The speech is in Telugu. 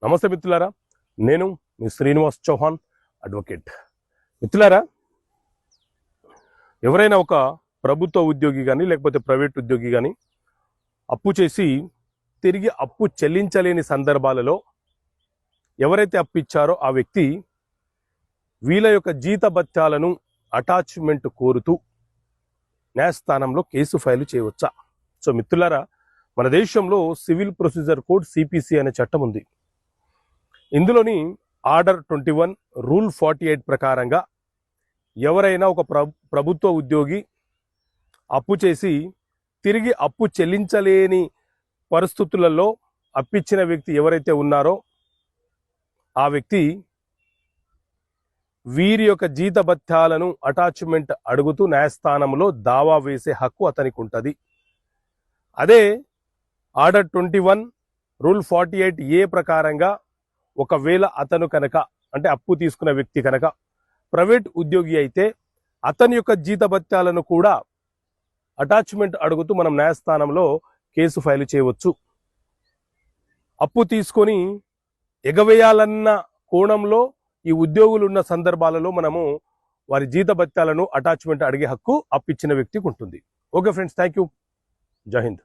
నమస్తే మిత్రులారా, నేను మీ శ్రీనివాస్ చౌహాన్ అడ్వకేట్. మిత్రులారా, ఎవరైనా ఒక ప్రభుత్వ ఉద్యోగి కానీ లేకపోతే ప్రైవేట్ ఉద్యోగి కానీ అప్పు చేసి తిరిగి అప్పు చెల్లించలేని సందర్భాలలో ఎవరైతే అప్పు ఇచ్చారో ఆ వ్యక్తి వీళ్ళ యొక్క జీతభత్యాలను అటాచ్మెంట్ కోరుతూ న్యాయస్థానంలో కేసు ఫైల్ చేయవచ్చా? సో మిత్రులారా, మన దేశంలో సివిల్ ప్రొసీజర్ కోడ్ సిపిసి అనే చట్టం ఉంది. ఇందులోని ఆర్డర్ 21 రూల్ 48 ప్రకారంగా ఎవరైనా ఒక ప్రభుత్వ ఉద్యోగి అప్పు చేసి తిరిగి అప్పు చెల్లించలేని పరిస్థితులలో అప్పిచ్చిన వ్యక్తి ఎవరైతే ఉన్నారో ఆ వ్యక్తి వీరి యొక్క జీతభత్యాలను అటాచ్మెంట్ అడుగుతూ న్యాయస్థానంలో దావా వేసే హక్కు అతనికి ఉంటుంది. అదే ఆర్డర్ 21 రూల్ 48A ప్రకారంగా ఒకవేళ అతను కనుక అంటే అప్పు తీసుకున్న వ్యక్తి కనుక ప్రైవేట్ ఉద్యోగి అయితే అతని యొక్క జీతభత్యాలను కూడా అటాచ్మెంట్ అడుగుతూ మనం న్యాయస్థానంలో కేసు ఫైల్ చేయవచ్చు. అప్పు తీసుకొని ఎగవేయాలన్న కోణంలో ఈ ఉద్యోగులు ఉన్న సందర్భాలలో మనము వారి జీతభత్యాలను అటాచ్మెంట్ అడిగే హక్కు అప్పిచ్చిన వ్యక్తికి ఉంటుంది. Okay friends, thank you. జై హింద్.